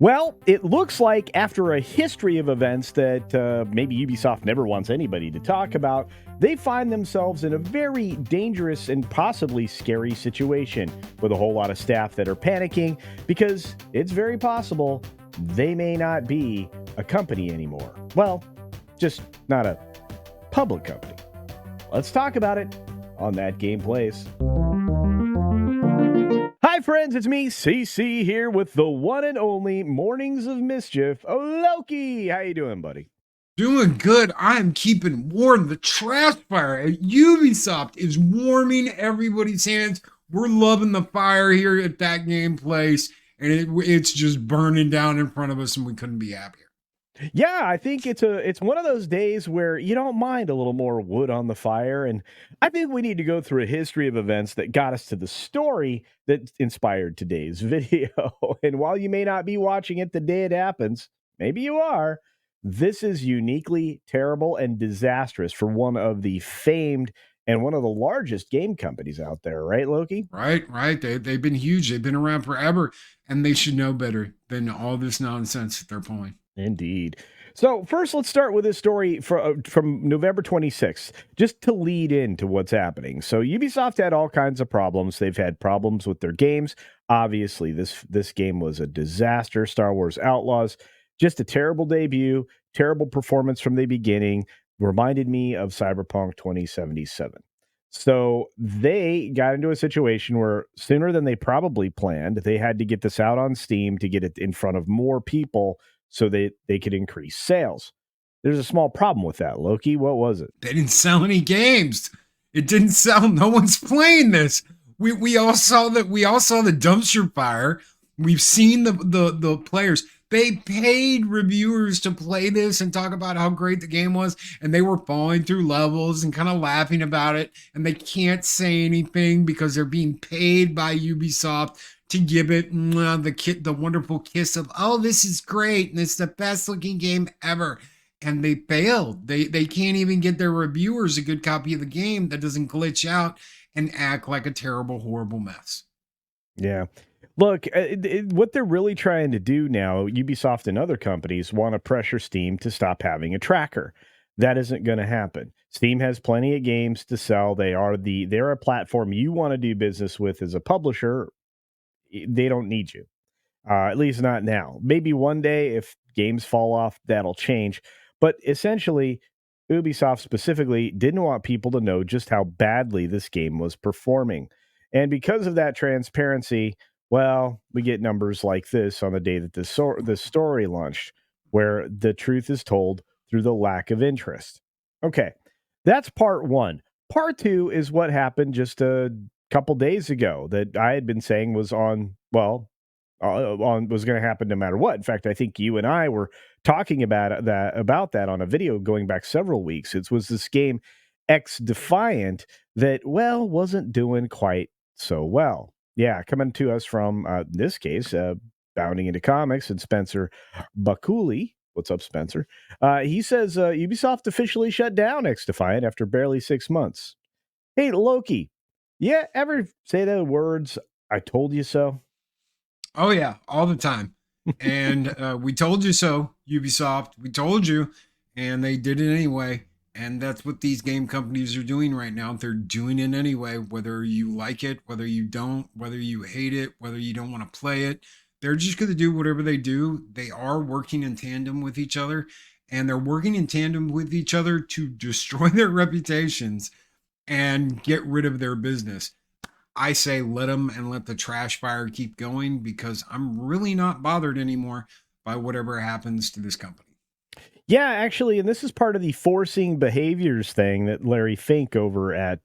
Well, it looks like after a history of events that maybe Ubisoft never wants anybody to talk about, they find themselves in a very dangerous and possibly scary situation with a whole lot of staff that are panicking because it's very possible they may not be a company anymore. Well, just not a public company. Let's talk about it on That Game Plays. Hi, friends, it's me, CC, here with the one and only Mornings of Mischief, Loki. How you doing, buddy? Doing good. I am keeping warm. The trash fire at Ubisoft is warming everybody's hands. We're loving the fire here at That Game Place, and it's just burning down in front of us, and we couldn't be happier. Yeah, I think it's one of those days where you don't mind a little more wood on the fire, and I think we need to go through a history of events that got us to the story that inspired today's video. And while you may not be watching it the day it happens, maybe you are. This is uniquely terrible and disastrous for one of the famed and one of the largest game companies out there, right, Loki? Right. They've been huge. They've been around forever, and they should know better than all this nonsense that they're pulling. Indeed. So first, let's start with this story from November 26th, just to lead into what's happening. So Ubisoft had all kinds of problems. They've had problems with their games. Obviously, this game was a disaster. Star Wars Outlaws, just a terrible debut, terrible performance from the beginning. Reminded me of Cyberpunk 2077. So they got into a situation where sooner than they probably planned, they had to get this out on Steam to get it in front of more people so they could increase sales. There's a small problem with that, Loki. What was it? They didn't sell any games. It didn't sell. No one's playing this. We all saw that. We all saw the dumpster fire. We've seen the players. They paid reviewers to play this and talk about how great the game was, and they were falling through levels and kind of laughing about it. And they can't say anything because they're being paid by Ubisoft to give it the wonderful kiss of, oh, this is great and it's the best looking game ever. And they failed. They can't even get their reviewers a good copy of the game that doesn't glitch out and act like a terrible, horrible mess. Yeah. Look, what they're really trying to do now, Ubisoft and other companies want to pressure Steam to stop having a tracker. That isn't going to happen. Steam has plenty of games to sell. They're a platform you want to do business with as a publisher. They don't need you. At least not now. Maybe one day if games fall off, that'll change. But essentially, Ubisoft specifically didn't want people to know just how badly this game was performing. And because of that transparency, well, we get numbers like this on the day that this story launched, where the truth is told through the lack of interest. Okay, that's part one. Part two is what happened just a couple days ago that I had been saying was was going to happen no matter what. In fact, I think you and I were talking about that on a video going back several weeks. It was this game X-Defiant that wasn't doing quite so well. Yeah, coming to us from this case, bounding into comics and Spencer Baculi. What's up, Spencer? He says Ubisoft officially shut down X-Defiant after barely 6 months. Hey, Loki, yeah, ever say the words "I told you so"? Oh yeah, all the time. And we told you so, Ubisoft. We told you, and they did it anyway. And that's what these game companies are doing right now. They're doing it anyway, whether you like it, whether you don't, whether you hate it, whether you don't want to play it. They're just going to do whatever they do. They are working in tandem with each other, and they're working in tandem with each other to destroy their reputations and get rid of their business. I say let them and let the trash fire keep going because I'm really not bothered anymore by whatever happens to this company. Yeah, actually, and this is part of the forcing behaviors thing that Larry Fink over at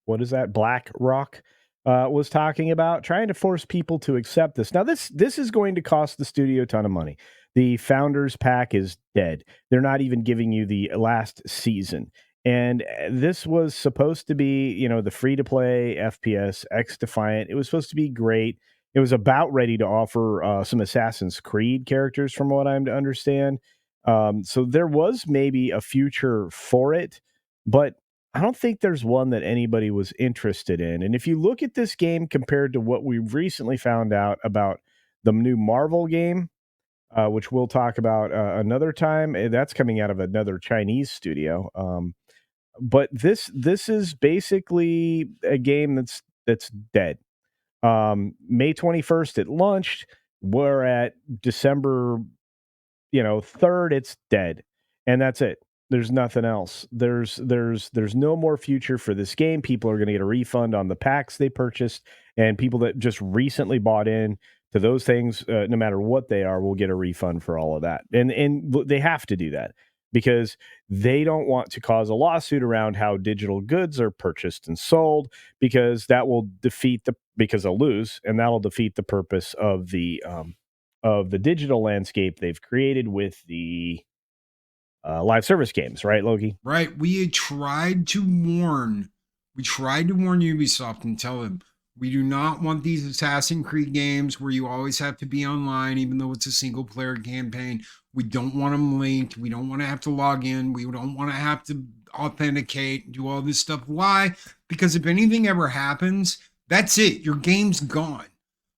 what is that BlackRock was talking about, trying to force people to accept this. Now, this is going to cost the studio a ton of money. The founders pack is dead. They're not even giving you the last season. And this was supposed to be, the free to play FPS X Defiant. It was supposed to be great. It was about ready to offer some Assassin's Creed characters, from what I'm to understand. So there was maybe a future for it, but I don't think there's one that anybody was interested in. And if you look at this game compared to what we've recently found out about the new Marvel game, which we'll talk about another time. That's coming out of another Chinese studio. But this is basically a game that's dead. May 21st it launched. We're at December 3rd, it's dead. And that's it. There's nothing else. There's no more future for this game. People are going to get a refund on the packs they purchased, and people that just recently bought in to those things, no matter what they are, will get a refund for all of that. And they have to do that because they don't want to cause a lawsuit around how digital goods are purchased and sold, because that will defeat because they'll lose, and that'll defeat the purpose of the digital landscape they've created with the live service games, right, Loki? Right. We tried to warn. We tried to warn Ubisoft and tell them we do not want these Assassin's Creed games where you always have to be online, even though it's a single player campaign. We don't want them linked. We don't want to have to log in. We don't want to have to authenticate, do all this stuff. Why? Because if anything ever happens, that's it. Your game's gone.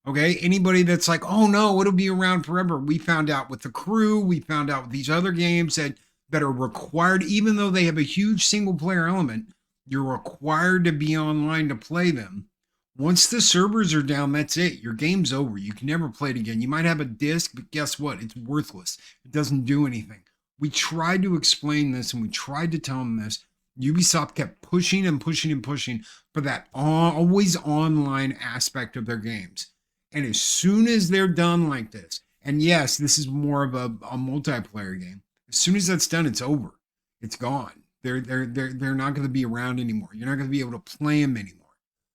Okay. Anybody that's like, oh no, it'll be around forever. We found out with The Crew. We found out with these other games that are required, even though they have a huge single player element, you're required to be online to play them. Once the servers are down, that's it. Your game's over. You can never play it again. You might have a disc, but guess what? It's worthless. It doesn't do anything. We tried to explain this and we tried to tell them this. Ubisoft kept pushing and pushing and pushing for that always online aspect of their games. And as soon as they're done like this, and yes, this is more of a multiplayer game. As soon as that's done, it's over. It's gone. They're not going to be around anymore. You're not going to be able to play them anymore.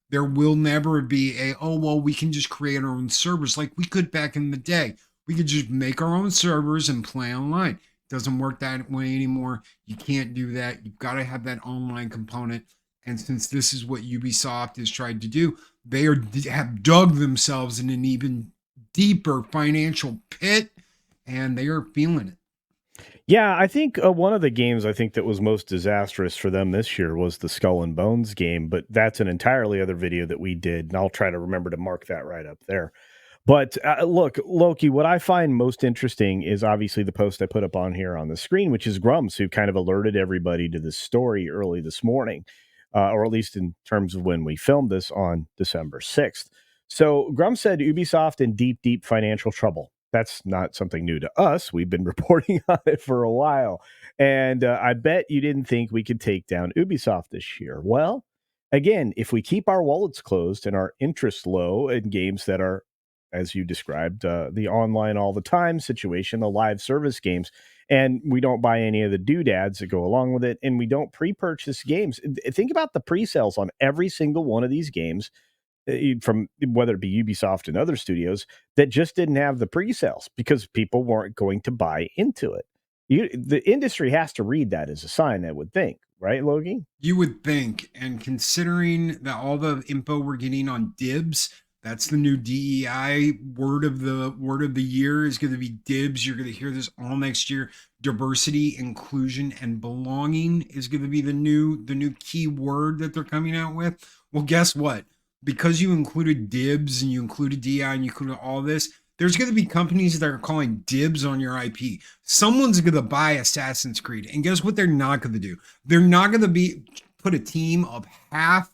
There will never be we can just create our own servers like we could back in the day. We could just make our own servers and play online. It doesn't work that way anymore. You can't do that. You've got to have that online component. And since this is what Ubisoft has tried to do, they have dug themselves in an even deeper financial pit, and they are feeling it. Yeah, I think one of the games I think that was most disastrous for them this year was the Skull and Bones game, but that's an entirely other video that we did, and I'll try to remember to mark that right up there. But look, Loki, what I find most interesting is obviously the post I put up on here on the screen, which is Grumps, who kind of alerted everybody to this story early this morning, or at least in terms of when we filmed this on December 6th. So Grumps said Ubisoft in deep, deep financial trouble. That's not something new to us. We've been reporting on it for a while. And I bet you didn't think we could take down Ubisoft this year. Well, again, if we keep our wallets closed and our interest low in games that are, as you described, the online all the time situation, the live service games, and we don't buy any of the doodads that go along with it, and we don't pre-purchase games. Think about the pre-sales on every single one of these games, from whether it be Ubisoft and other studios, that just didn't have the pre-sales because people weren't going to buy into it. The industry has to read that as a sign, I would think, right, Logie? You would think, and considering that all the info we're getting on dibs, that's the new DEI word of the year is going to be dibs. You're going to hear this all next year. Diversity, inclusion, and belonging is going to be the new key word that they're coming out with. Well, guess what? Because you included dibs and you included DI and you included all this, there's going to be companies that are calling dibs on your IP. Someone's going to buy Assassin's Creed. And guess what they're not going to do? They're not going to put a team of half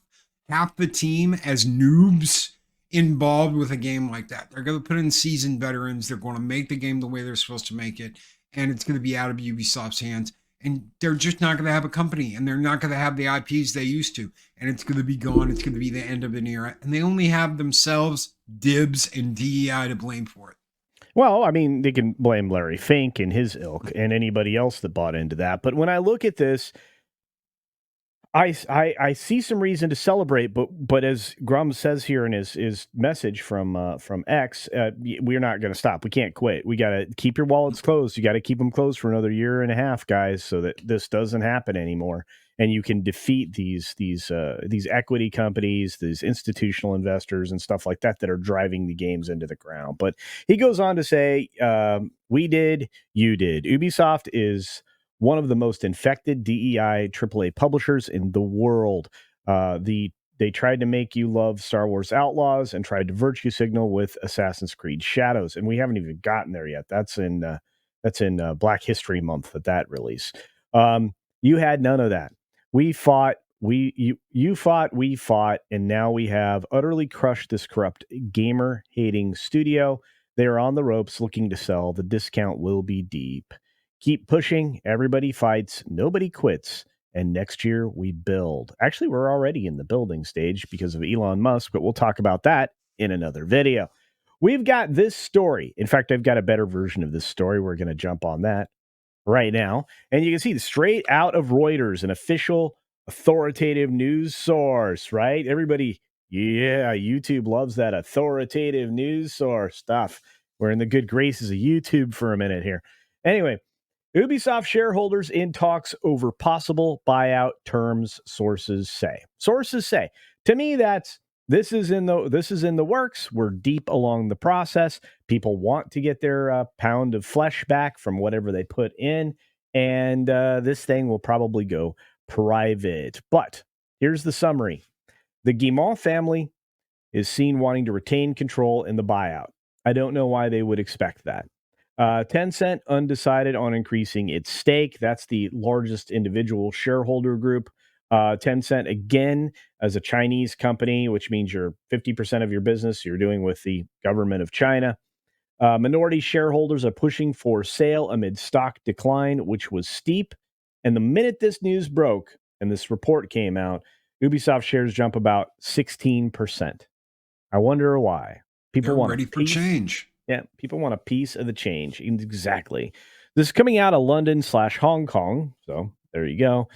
the team as noobs involved with a game like that. They're going to put in seasoned veterans. They're going to make the game the way they're supposed to make it. And it's going to be out of Ubisoft's hands. And they're just not going to have a company, and they're not going to have the IPs they used to, and it's going to be gone. It's going to be the end of an era, and they only have themselves, dibs, and DEI to blame for it. Well, I mean, they can blame Larry Fink and his ilk and anybody else that bought into that. But when I look at this, I see some reason to celebrate, but as Grum says here in his message from X, we're not going to stop. We can't quit. We got to keep your wallets closed. You got to keep them closed for another year and a half, guys, so that this doesn't happen anymore. And you can defeat these equity companies, these institutional investors, and stuff like that are driving the games into the ground. But he goes on to say, "We did, you did. Ubisoft is one of the most infected DEI AAA publishers in the world. The they tried to make you love Star Wars Outlaws and tried to virtue signal with Assassin's Creed Shadows, and we haven't even gotten there yet. That's in Black History Month that release. You had none of that. We fought. You fought. We fought, and now we have utterly crushed this corrupt gamer hating studio. They are on the ropes, looking to sell. The discount will be deep. Keep pushing. Everybody fights. Nobody quits. And next year we build. Actually, we're already in the building stage because of Elon Musk, but we'll talk about that in another video. We've got this story. In fact, I've got a better version of this story. We're going to jump on that right now. And you can see straight out of Reuters, an official authoritative news source, right? Everybody, yeah, YouTube loves that authoritative news source stuff. We're in the good graces of YouTube for a minute here. Anyway, Ubisoft shareholders in talks over possible buyout terms, sources say. Sources say. To me, this is in the works. We're deep along the process. People want to get their pound of flesh back from whatever they put in, and this thing will probably go private. But here's the summary. The Guimont family is seen wanting to retain control in the buyout. I don't know why they would expect that. Tencent undecided on increasing its stake. That's the largest individual shareholder group. Tencent, again, as a Chinese company, which means you're 50% of your business you're doing with the government of China. Minority shareholders are pushing for sale amid stock decline, which was steep. And the minute this news broke and this report came out, Ubisoft shares jump about 16%. I wonder why. They're ready for change. Yeah, people want a piece of the change. Exactly. This is coming out of London/Hong Kong. So there you go.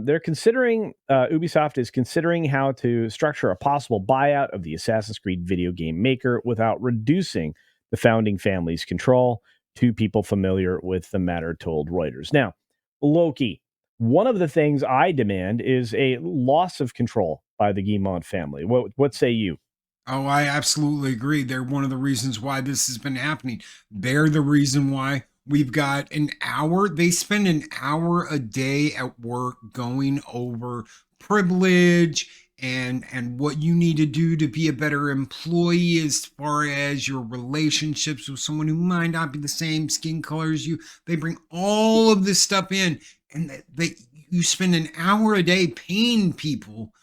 They're considering, Ubisoft is considering how to structure a possible buyout of the Assassin's Creed video game maker without reducing the founding family's control. Two people familiar with the matter told Reuters. Now, Loki, one of the things I demand is a loss of control by the Guimont family. What say you? Oh, I absolutely agree. They're one of the reasons why this has been happening. They're the reason why we've got an hour. They spend an hour a day at work going over privilege and what you need to do to be a better employee as far as your relationships with someone who might not be the same skin color as you. They bring all of this stuff in, and you spend an hour a day paying people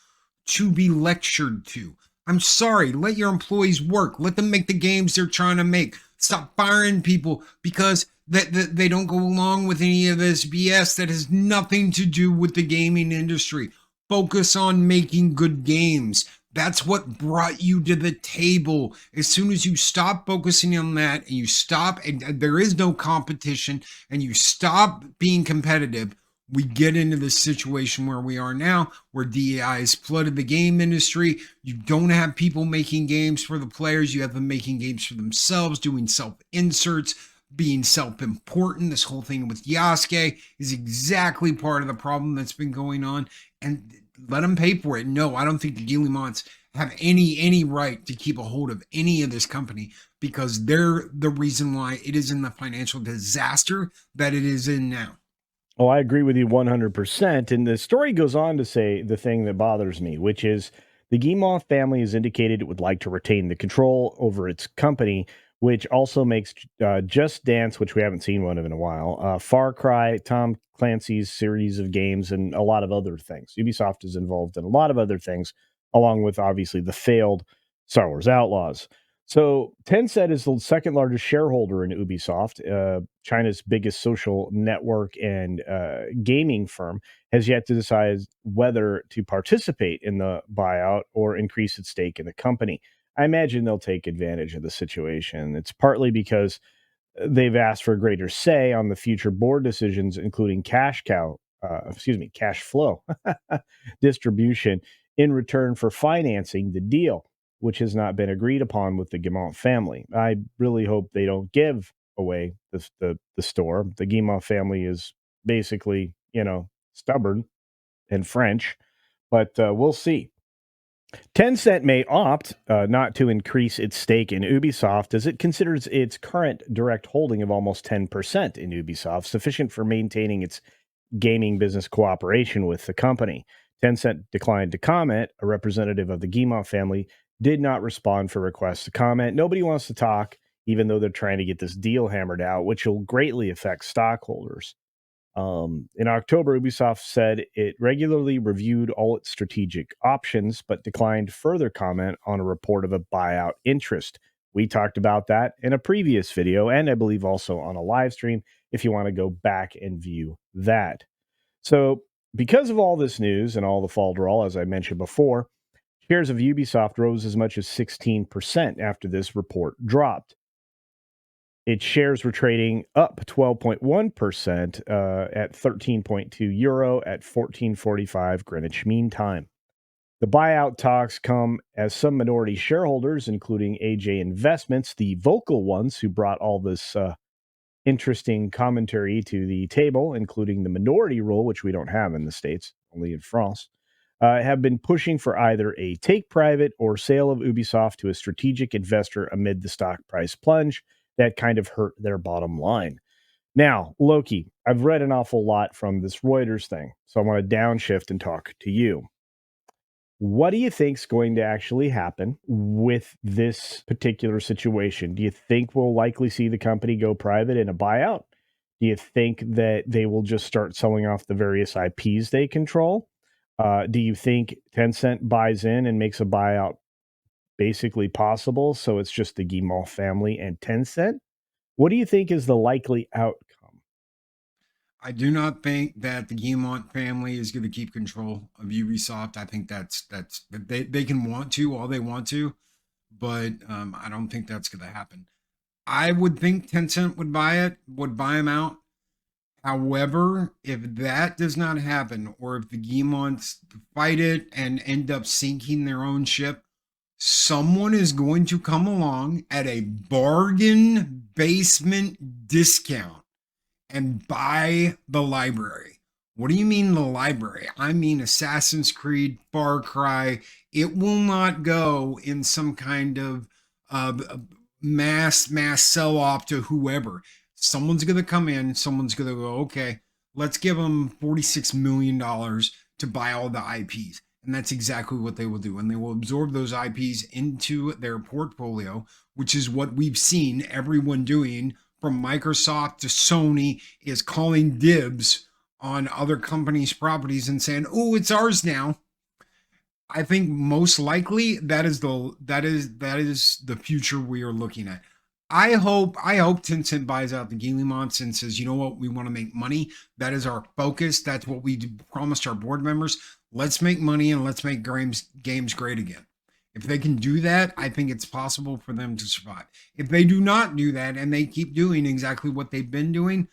to be lectured to. I'm sorry, let your employees work. Let them make the games they're trying to make. Stop firing people because they don't go along with any of this BS that has nothing to do with the gaming industry. Focus on making good games. That's what brought you to the table. As soon as you stop focusing on that and you stop, and there is no competition, and you stop being competitive, we get into this situation where we are now, where DEI has flooded the game industry. You don't have people making games for the players. You have them making games for themselves, doing self-inserts, being self-important. This whole thing with Yasuke is exactly part of the problem that's been going on. And let them pay for it. No, I don't think the Guillemonts have any right to keep a hold of any of this company, because they're the reason why it is in the financial disaster that it is in now. Oh, I agree with you 100%. And the story goes on to say the thing that bothers me, which is the Guimont family has indicated it would like to retain the control over its company, which also makes Just Dance, which we haven't seen one of in a while, Far Cry, Tom Clancy's series of games, and a lot of other things. Ubisoft is involved in a lot of other things, along with obviously the failed Star Wars Outlaws. So Tencent is the second largest shareholder in Ubisoft, China's biggest social network and gaming firm, has yet to decide whether to participate in the buyout or increase its stake in the company. I imagine they'll take advantage of the situation. It's partly because they've asked for a greater say on the future board decisions, including cash flow distribution in return for financing the deal, which has not been agreed upon with the Guimont family. I really hope they don't give away the store. The Guimont family is basically, stubborn and French, but we'll see. Tencent may opt not to increase its stake in Ubisoft, as it considers its current direct holding of almost 10% in Ubisoft sufficient for maintaining its gaming business cooperation with the company. Tencent declined to comment. A representative of the Guimont family did not respond for requests to comment. Nobody wants to talk, even though they're trying to get this deal hammered out, which will greatly affect stockholders. In October, Ubisoft said it regularly reviewed all its strategic options, but declined further comment on a report of a buyout interest. We talked about that in a previous video, and I believe also on a live stream if you want to go back and view that. So, because of all this news and all the falderall, as I mentioned before, shares of Ubisoft rose as much as 16% after this report dropped. Its shares were trading up 12.1% at 13.2 euro at 14:45 Greenwich Mean Time. The buyout talks come as some minority shareholders, including AJ Investments, the vocal ones who brought all this interesting commentary to the table, including the minority rule, which we don't have in the States, only in France, have been pushing for either a take private or sale of Ubisoft to a strategic investor amid the stock price plunge that kind of hurt their bottom line. Now, Loki, I've read an awful lot from this Reuters thing, so I want to downshift and talk to you. What do you think is going to actually happen with this particular situation? Do you think we'll likely see the company go private in a buyout? Do you think that they will just start selling off the various IPs they control? Do you think Tencent buys in and makes a buyout basically possible? So it's just the Guimont family and Tencent? What do you think is the likely outcome? I do not think that the Guillemot family is going to keep control of Ubisoft. I think that's they can want to all they want to, but I don't think that's going to happen. I would think Tencent would buy it, would buy them out. However, if that does not happen, or if the Guillemots fight it and end up sinking their own ship, someone is going to come along at a bargain basement discount and buy the library. What do you mean the library? I mean Assassin's Creed, Far Cry. It will not go in some kind of mass sell off to whoever. Someone's going to come in, someone's going to go, okay, let's give them $46 million to buy all the IPs. And that's exactly what they will do. And they will absorb those IPs into their portfolio, which is what we've seen everyone doing from Microsoft to Sony, is calling dibs on other companies' properties and saying, oh, it's ours now. I think most likely that is the future we are looking at. I hope Tencent buys out the Guillemots and says, you know what, we want to make money. That is our focus. That's what we promised our board members. Let's make money and let's make games great again. If they can do that, I think it's possible for them to survive. If they do not do that and they keep doing exactly what they've been doing,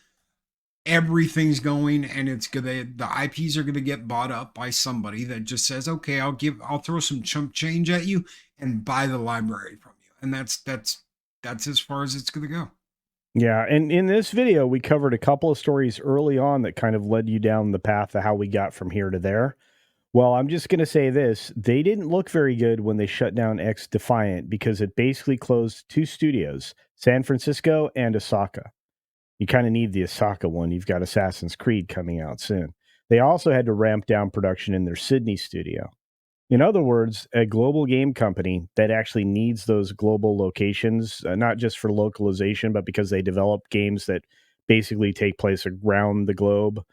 everything's going, and the IPs are gonna get bought up by somebody that just says, okay, I'll throw some chump change at you and buy the library from you. And that's as far as it's gonna go. Yeah, and in this video, we covered a couple of stories early on that kind of led you down the path of how we got from here to there. Well, I'm just going to say this. They didn't look very good when they shut down X-Defiant because it basically closed two studios, San Francisco and Osaka. You kind of need the Osaka one. You've got Assassin's Creed coming out soon. They also had to ramp down production in their Sydney studio. In other words, a global game company that actually needs those global locations, not just for localization, but because they develop games that basically take place around the globe,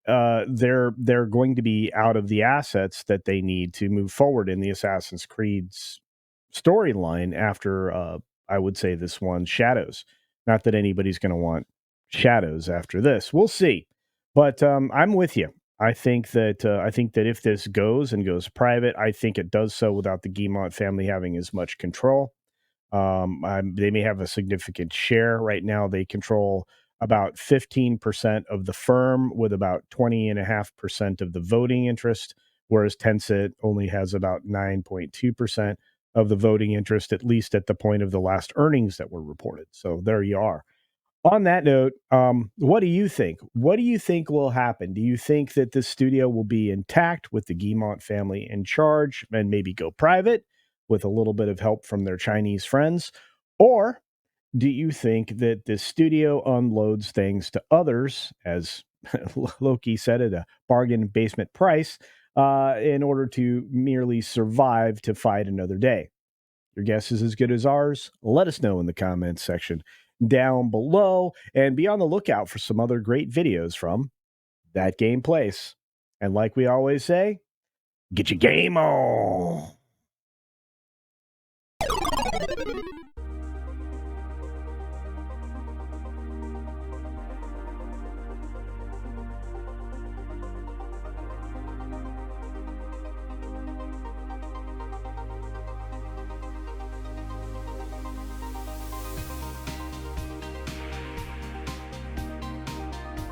they're going to be out of the assets that they need to move forward in the Assassin's Creed's storyline after, I would say, this one, Shadows. Not that anybody's going to want Shadows after this. We'll see. But I'm with you. I think that if this goes private, I think it does so without the Guillemot family having as much control. They may have a significant share. Right now, they control about 15% of the firm with about 20.5% of the voting interest, whereas Tencent only has about 9.2% of the voting interest, at least at the point of the last earnings that were reported. So there you are. On that note, what do you think? What do you think will happen? Do you think that this studio will be intact with the Guillemot family in charge and maybe go private with a little bit of help from their Chinese friends? Or do you think that this studio unloads things to others, as Loki said, at a bargain basement price, in order to merely survive to fight another day. Your guess is as good as ours. Let us know in the comments section down below, and be on the lookout for some other great videos from That Game Place. And like we always say, get your game on!